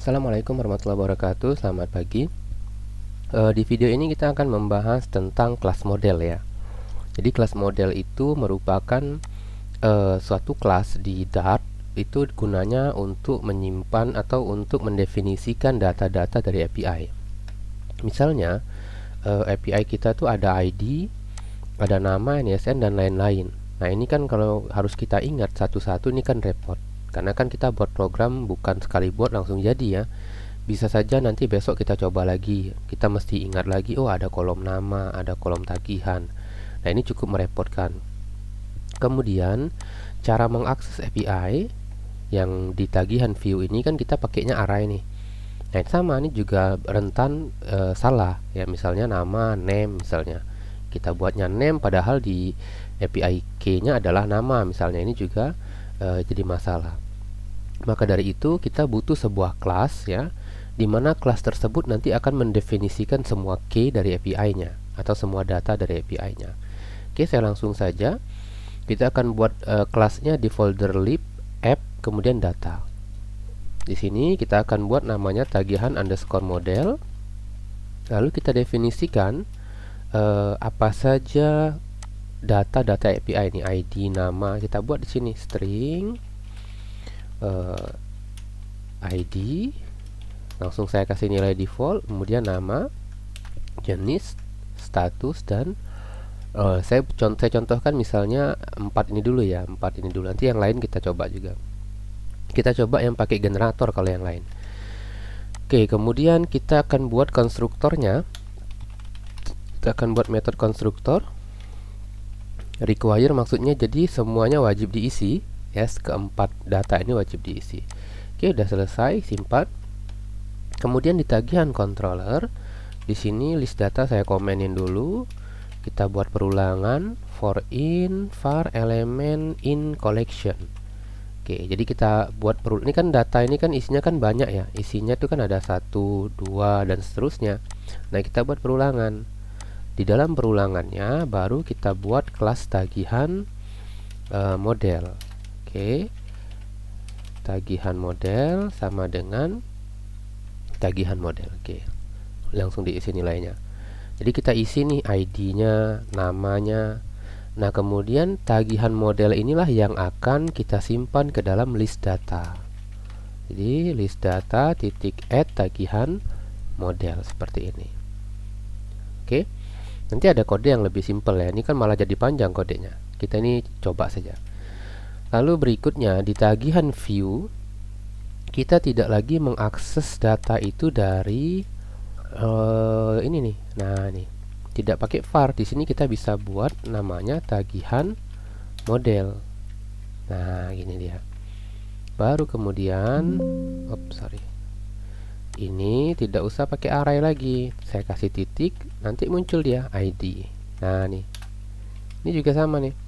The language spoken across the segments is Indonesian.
Assalamualaikum warahmatullahi wabarakatuh. Selamat pagi. Di video ini kita akan membahas tentang kelas model ya. Jadi kelas model itu merupakan suatu kelas di Dart, itu gunanya untuk menyimpan atau untuk mendefinisikan data-data dari API. Misalnya API kita tuh ada ID, ada nama, NISN dan lain-lain. Nah ini kan kalau harus kita ingat satu-satu ini kan repot. Karena kan kita buat program bukan sekali buat langsung jadi ya. Bisa saja nanti besok kita coba lagi. Kita mesti ingat lagi, oh ada kolom nama, ada kolom tagihan. Nah ini cukup merepotkan. Kemudian cara mengakses API yang di tagihan view ini kan kita pakainya array nih. Nah sama ini juga rentan salah ya, misalnya nama name misalnya. Kita buatnya name padahal di API key-nya adalah nama misalnya, ini juga jadi masalah. Maka dari itu kita butuh sebuah kelas ya, di mana kelas tersebut nanti akan mendefinisikan semua key dari API-nya atau semua data dari API-nya. Oke, saya langsung saja. Kita akan buat kelasnya di folder lib app kemudian data. Di sini kita akan buat namanya tagihan underscore model. Lalu kita definisikan apa saja data-data API ini, ID, nama. Kita buat di sini string ID, langsung saya kasih nilai default, kemudian nama, jenis, status, dan saya contohkan misalnya 4 ini dulu ya, 4 ini dulu, nanti yang lain kita coba juga. Kita coba yang pakai generator kalau yang lain. Oke, kemudian kita akan buat konstruktornya. Kita akan buat metode konstruktor. Require maksudnya jadi semuanya wajib diisi. Yes, keempat data ini wajib diisi. Oke, udah selesai, simpan. Kemudian di tagihan controller, di sini list data saya komenin dulu. Kita buat perulangan for in var element in collection. Oke, jadi kita buat ini kan data ini kan isinya kan banyak ya. Isinya itu kan ada 1, 2 dan seterusnya. Nah, kita buat perulangan. Di dalam perulangannya baru kita buat kelas tagihan model. Oke, tagihan model sama dengan tagihan model. Oke, langsung diisi nilainya. Jadi kita isi nih ID-nya, namanya. Nah kemudian tagihan model inilah yang akan kita simpan ke dalam list data. Jadi list data titik add tagihan model seperti ini. Oke, nanti ada kode yang lebih simpel ya. Ini kan malah jadi panjang kodenya. Kita ini coba saja. Lalu berikutnya di tagihan view, kita tidak lagi mengakses data itu dari ini nih. Nah, nih. Tidak pakai var. Di sini kita bisa buat namanya tagihan model. Nah, gini dia. Baru kemudian ini tidak usah pakai array lagi. Saya kasih titik, nanti muncul dia ID. Nah, nih. Ini juga sama nih.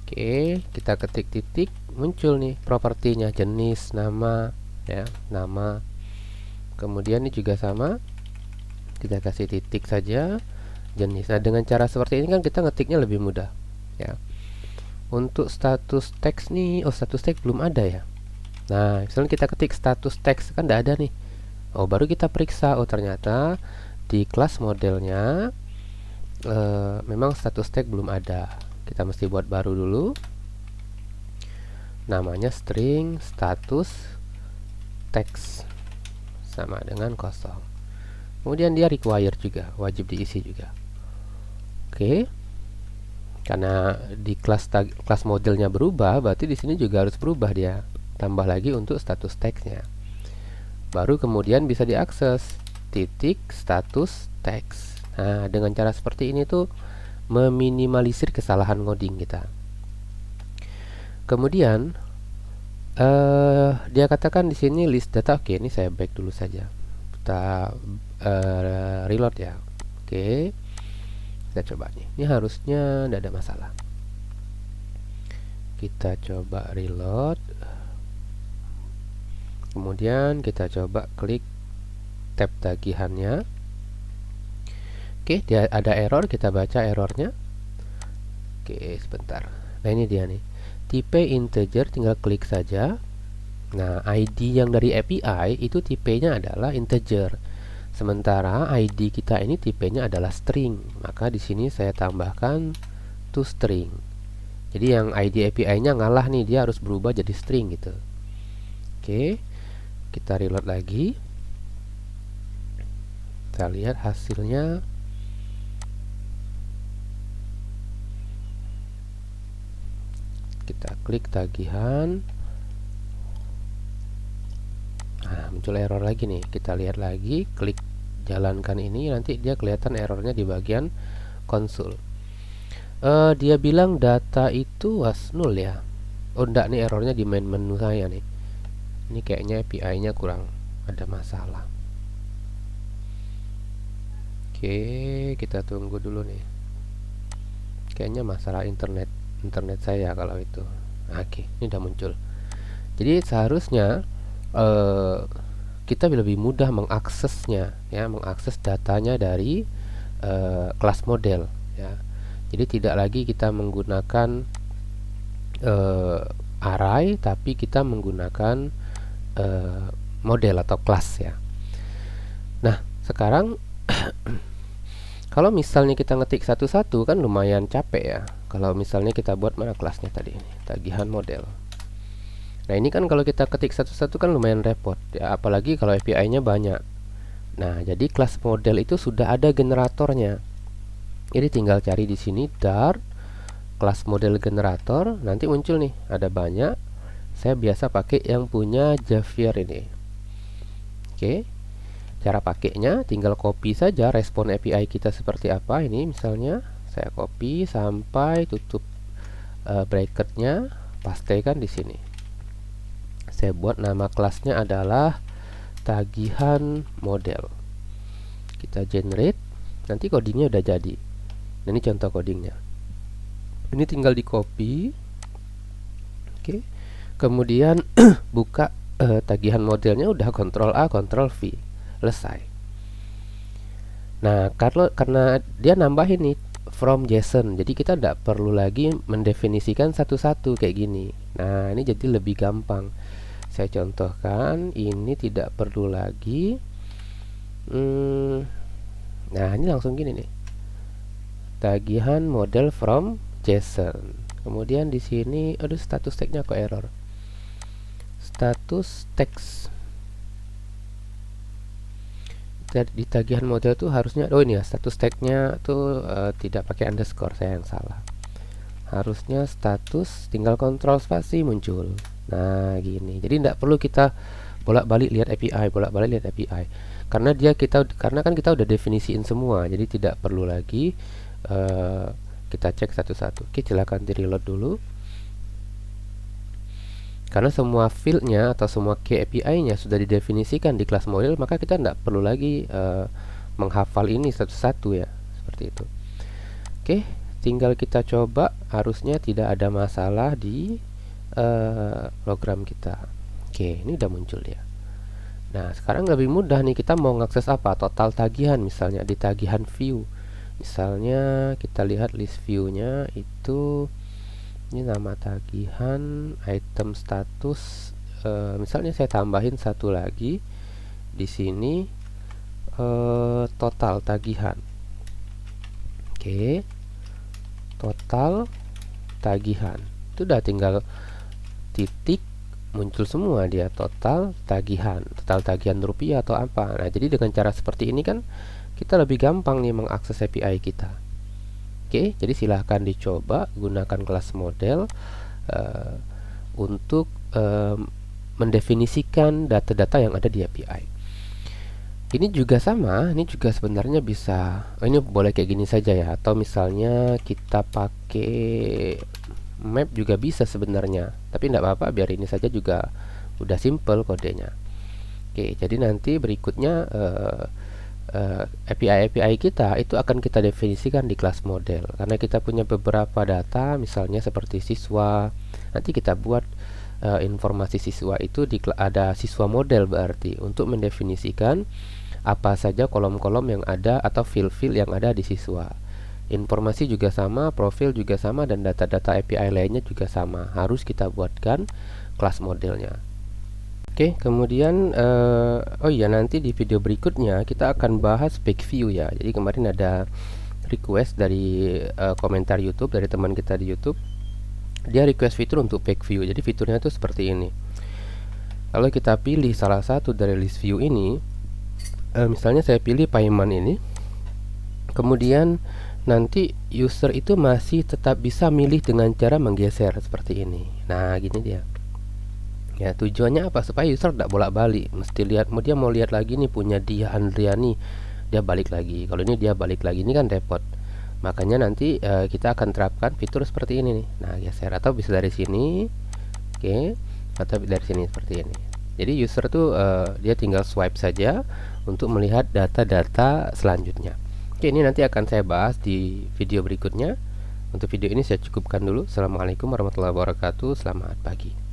Oke, kita ketik titik, muncul nih propertinya, jenis, nama ya, nama. Kemudian ini juga sama. Kita kasih titik saja, jenis. Nah, dengan cara seperti ini kan kita ngetiknya lebih mudah ya. Untuk status teks nih, status teks belum ada ya. Nah, misalnya kita ketik status teks kan tidak ada nih. Baru kita periksa, ternyata di kelas modelnya memang status teks belum ada. Kita mesti buat baru dulu. Namanya string status text sama dengan kosong. Kemudian dia require juga, wajib diisi juga. Oke. Karena di kelas modelnya berubah, berarti di sini juga harus berubah dia. Tambah lagi untuk status text-nya. Baru kemudian bisa diakses titik status text. Nah, dengan cara seperti ini tuh meminimalisir kesalahan ngoding kita. Kemudian dia katakan di sini list data. Oke, ini saya back dulu saja. Kita reload ya. Oke, kita coba nih. Ini harusnya tidak ada masalah. Kita coba reload. Kemudian kita coba klik tab tagihannya. Oke, dia ada error, kita baca errornya. Oke, sebentar. Nah, ini dia nih. Tipe integer, tinggal klik saja. Nah, ID yang dari API itu tipenya adalah integer. Sementara ID kita ini tipenya adalah string. Maka di sini saya tambahkan toString. Jadi yang ID API-nya ngalah nih, dia harus berubah jadi string gitu. Oke, kita reload lagi. Kita lihat hasilnya. Kita klik tagihan. Nah, muncul error lagi nih. Kita lihat lagi, klik jalankan ini, nanti dia kelihatan errornya di bagian konsol. Dia bilang data itu was null ya. Oh enggak, nih errornya di main menu saya nih. Ini kayaknya API-nya kurang ada masalah. Oke, kita tunggu dulu nih. Kayaknya masalah internet saya kalau itu. Oke, ini udah muncul. Jadi seharusnya kita lebih mudah mengaksesnya, ya, mengakses datanya dari kelas model, ya. Jadi tidak lagi kita menggunakan array, tapi kita menggunakan model atau kelas, ya. Nah, sekarang kalau misalnya kita ngetik satu-satu kan lumayan capek ya. Kalau misalnya kita buat mana kelasnya tadi, tagihan model. Nah, ini kan kalau kita ketik satu-satu kan lumayan repot ya, apalagi kalau API-nya banyak. Nah, jadi kelas model itu sudah ada generatornya. Jadi tinggal cari di sini Dart kelas model generator, nanti muncul nih, ada banyak. Saya biasa pakai yang punya Javier ini. Oke. Cara pakainya tinggal copy saja respon API kita seperti apa. Ini misalnya saya copy sampai tutup bracketnya, pastekan di sini. Saya buat nama kelasnya adalah tagihan model. Kita generate, nanti codingnya udah jadi. Nah, ini contoh codingnya. Ini tinggal di copy. Oke. Kemudian buka tagihan modelnya, udah Ctrl A, Ctrl V. Selesai. Nah, karena dia nambahin nih from JSON, jadi kita tidak perlu lagi mendefinisikan satu-satu kayak gini. Nah, ini jadi lebih gampang. Saya contohkan, ini tidak perlu lagi. Nah, ini langsung gini nih. Tagihan model from JSON. Kemudian di sini, aduh, status tagnya kok error. Status text. Di tagihan model tuh harusnya, oh ini ya, status tagnya tuh tidak pakai underscore, saya yang salah. Harusnya status tinggal kontrol spasi muncul. Nah, gini. Jadi tidak perlu kita bolak-balik lihat API, karena kan kita udah definisiin semua, jadi tidak perlu lagi kita cek satu-satu. Oke, silakan di reload dulu. Karena semua fieldnya atau semua key API-nya sudah didefinisikan di kelas model, maka kita tidak perlu lagi menghafal ini satu-satu ya, seperti itu. Oke, tinggal kita coba, harusnya tidak ada masalah di program kita. Oke, ini udah muncul ya. Nah, sekarang lebih mudah nih, kita mau ngakses apa? Total tagihan misalnya di tagihan view. Misalnya kita lihat list view-nya itu. Ini nama tagihan, item status. Misalnya saya tambahin satu lagi di sini, total tagihan. Oke, total tagihan. Itu udah tinggal titik, muncul semua dia total tagihan rupiah atau apa. Nah, jadi dengan cara seperti ini kan kita lebih gampang nih mengakses API kita. Oke, jadi silahkan dicoba gunakan kelas model untuk mendefinisikan data-data yang ada di API. Ini juga sama, ini juga sebenarnya bisa, ini boleh kayak gini saja ya, atau misalnya kita pakai map juga bisa sebenarnya, tapi tidak apa-apa, biar ini saja juga udah simple kodenya. Oke, jadi nanti berikutnya API kita itu akan kita definisikan di kelas model, karena kita punya beberapa data, misalnya seperti siswa. Nanti kita buat informasi siswa itu ada siswa model, berarti untuk mendefinisikan apa saja kolom-kolom yang ada atau field-field yang ada di siswa. Informasi juga sama, profil juga sama, dan data-data API lainnya juga sama. Harus kita buatkan kelas modelnya. Oke, kemudian oh iya, nanti di video berikutnya kita akan bahas back view ya. Jadi kemarin ada request dari komentar YouTube dari teman kita di YouTube. Dia request fitur untuk back view. Jadi fiturnya tuh seperti ini. Kalau kita pilih salah satu dari list view ini, misalnya saya pilih payment ini, kemudian nanti user itu masih tetap bisa milih dengan cara menggeser seperti ini. Nah, gini dia. Ya, tujuannya apa? Supaya user tidak bolak-balik. Mesti lihat, dia mau lihat lagi nih punya dia Andriani, dia balik lagi. Kalau ini dia balik lagi, ini kan repot. Makanya nanti kita akan terapkan fitur seperti ini nih. Nah, geser atau bisa dari sini, oke, atau dari sini seperti ini. Jadi user tuh dia tinggal swipe saja untuk melihat data-data selanjutnya. Oke, ini nanti akan saya bahas di video berikutnya. Untuk video ini saya cukupkan dulu. Assalamualaikum warahmatullahi wabarakatuh. Selamat pagi.